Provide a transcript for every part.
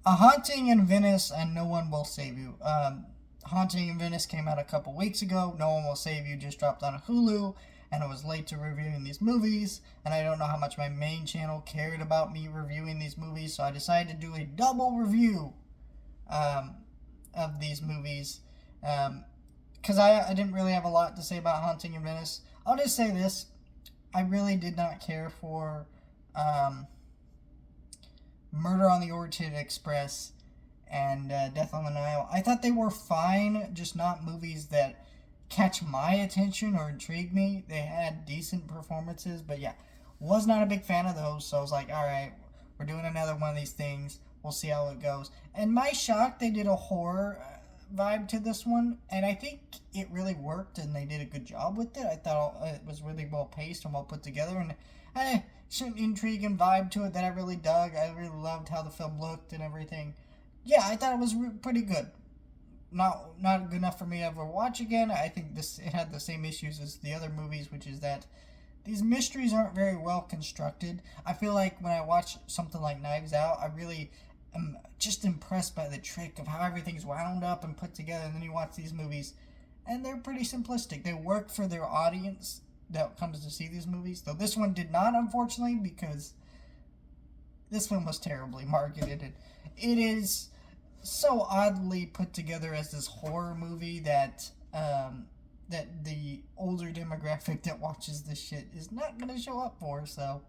A Haunting in Venice and No One Will Save You. Haunting in Venice came out a couple weeks ago. No One Will Save You just dropped on Hulu, and I was late to reviewing these movies, and I don't know how much my main channel cared about me reviewing these movies, so I decided to do a double review um, of these movies. Because I didn't really have a lot to say about Haunting in Venice. I'll just say this. I really did not care for Murder on the Orient Express and Death on the Nile. I thought they were fine, just not movies that catch my attention or intrigue me. They had decent performances, but yeah, was not a big fan of those. So I was like, all right, we're doing another one of these things. We'll see how it goes. And my shock, they did a horror vibe to this one, and I think it really worked, and they did a good job with it. I thought it was really well paced and well put together, and some intrigue and vibe to it that I really dug. I really loved how the film looked and everything. Yeah, I thought it was pretty good. Not good enough for me to ever watch again. I think it had the same issues as the other movies, which is that these mysteries aren't very well constructed. I feel like when I watch something like Knives Out, I really am just impressed by the trick of how everything's wound up and put together. And then you watch these movies, and they're pretty simplistic. They work for their audience that comes to see these movies. Though this one did not, unfortunately, because this one was terribly marketed. It is so oddly put together as this horror movie that that the older demographic that watches this shit is not going to show up for. So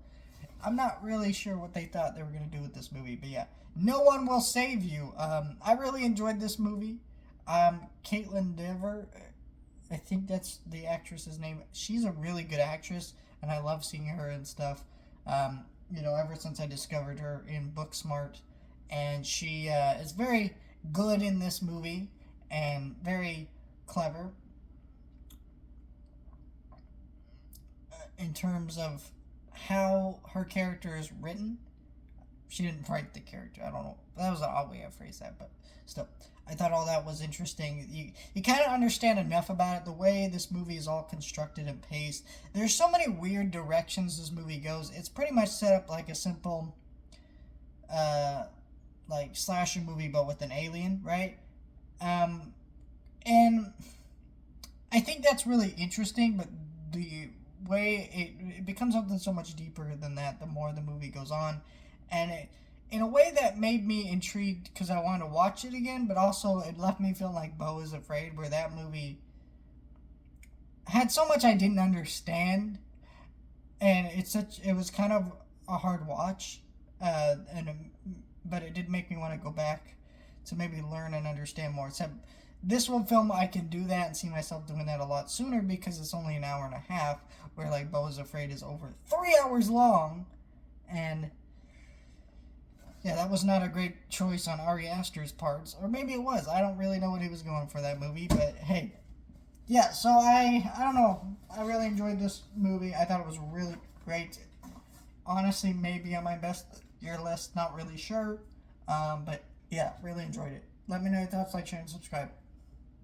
I'm not really sure what they thought they were going to do with this movie. But yeah, No One Will Save You. I really enjoyed this movie. Caitlin Dever, I think that's the actress's name. She's a really good actress, and I love seeing her and stuff. Ever since I discovered her in Booksmart, and she is very good in this movie and very clever in terms of how her character is written. She didn't write the character. I don't know. That was an odd way I phrased that, but still, I thought all that was interesting. You kind of understand enough about it. The way this movie is all constructed and paced. There's so many weird directions this movie goes. It's pretty much set up like a simple, like slasher movie, but with an alien, right? And I think that's really interesting. But the way it becomes something so much deeper than that, the more the movie goes on, and in a way that made me intrigued because I wanted to watch it again, but also it left me feeling like Beau is Afraid, where that movie had so much I didn't understand, and it was kind of a hard watch, but it did make me want to go back to maybe learn and understand more. Except this one film, I can do that and see myself doing that a lot sooner because it's only an hour and a half, where like Beau is Afraid is over 3 hours long, and yeah, that was not a great choice on Ari Aster's parts. Or maybe it was. I don't really know what he was going for that movie. But hey. Yeah, so I don't know. I really enjoyed this movie. I thought it was really great. Honestly, maybe on my best year list. Not really sure. But yeah, really enjoyed it. Let me know your thoughts. Like, share, and subscribe.